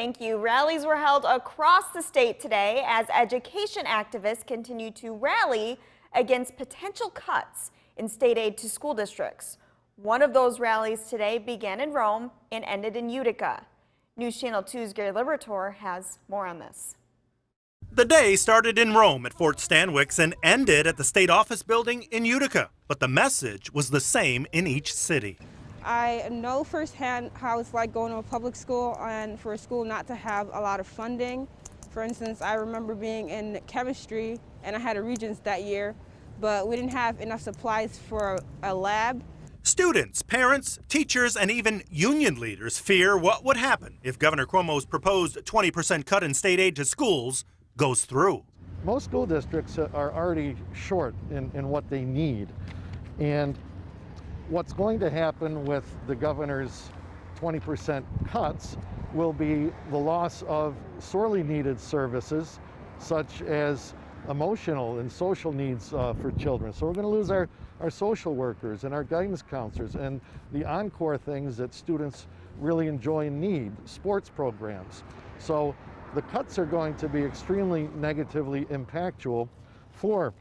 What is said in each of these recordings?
Thank you. Rallies were held across the state today as education activists continue to rally against potential cuts in state aid to school districts. One of those rallies today began in Rome and ended in Utica. News Channel 2's Gary Liberator has more on this. The day started in Rome at Fort Stanwix and ended at the state office building in Utica, but the message was the same in each city. I know firsthand how it's like going to a public school and for a school not to have a lot of funding. For instance, I remember being in chemistry and I had a Regents that year, but we didn't have enough supplies for a lab. Students, parents, teachers, and even union leaders fear what would happen if Governor Cuomo's proposed 20% cut in state aid to schools goes through. Most school districts are already short in what they need. And what's going to happen with the governor's 20% cuts will be the loss of sorely needed services such as emotional and social needs for children. So we're going to lose our social workers and our guidance counselors and the encore things that students really enjoy and need, sports programs. So the cuts are going to be extremely negatively impactful for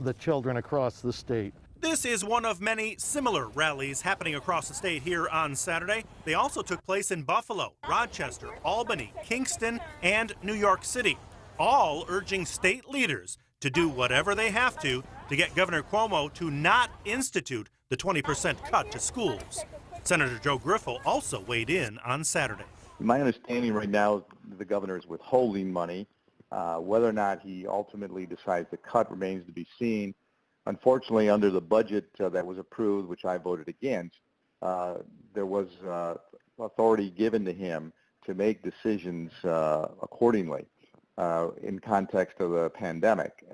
the children across the state. This is one of many similar rallies happening across the state here on Saturday. They also took place in Buffalo, Rochester, Albany, Kingston, and New York City, all urging state leaders to do whatever they have to get Governor Cuomo to not institute the 20% cut to schools. Senator Joe Griffel also weighed in on Saturday. My understanding right now is the governor is withholding money. Whether or not he ultimately decides to cut remains to be seen. Unfortunately, under the budget that was approved, which I voted against, there was authority given to him to make decisions accordingly in context of the pandemic.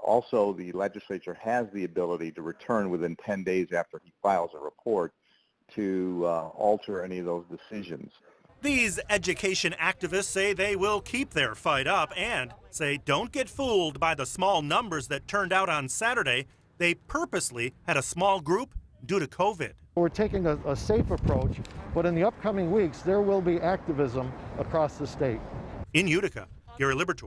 Also, the legislature has the ability to return within 10 days after he files a report to alter any of those decisions. These education activists say they will keep their fight up and say don't get fooled by the small numbers that turned out on Saturday. They purposely had a small group due to COVID. We're taking a safe approach, but in the upcoming weeks there will be activism across the state. In Utica, Gary Liberator.